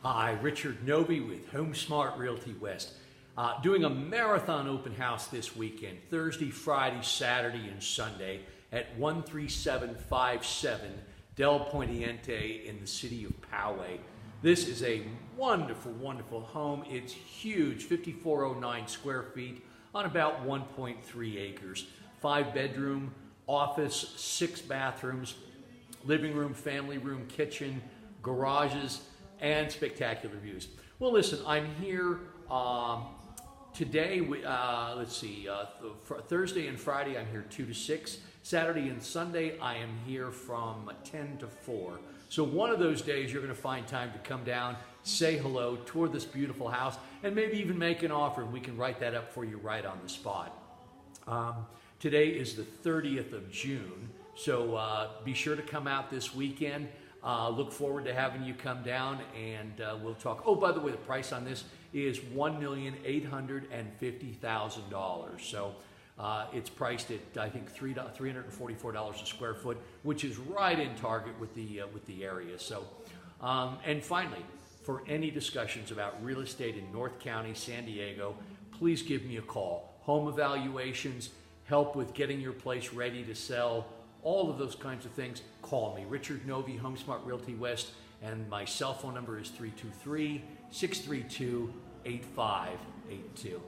Hi, Richard Novey with HomeSmart Realty West. Doing a marathon open house this weekend, Thursday, Friday, Saturday, and Sunday at 13757 Del Poniente in the city of Poway. This is a wonderful, wonderful home. It's huge, 5,409 square feet on about 1.3 acres. 5-bedroom, office, 6 bathrooms, living room, family room, kitchen, garages, and spectacular views. Well, listen, I'm here today. Thursday and Friday I'm here 2 to 6. Saturday and Sunday I am here from 10 to 4. So one of those days you're going to find time to come down, say hello, tour this beautiful house, and maybe even make an offer, and we can write that up for you right on the spot. Today is the 30th of June, so be sure to come out this weekend. Look forward to having you come down, and we'll talk. Oh, by the way, the price on this is $1,850,000. So it's priced at, I think, $344 a square foot, which is right in target with the area. So, and finally, for any discussions about real estate in North County, San Diego, please give me a call. Home evaluations, help with getting your place ready to sell, all of those kinds of things, call me. Richard Novey, HomeSmart Realty West, and my cell phone number is 323-632-8582.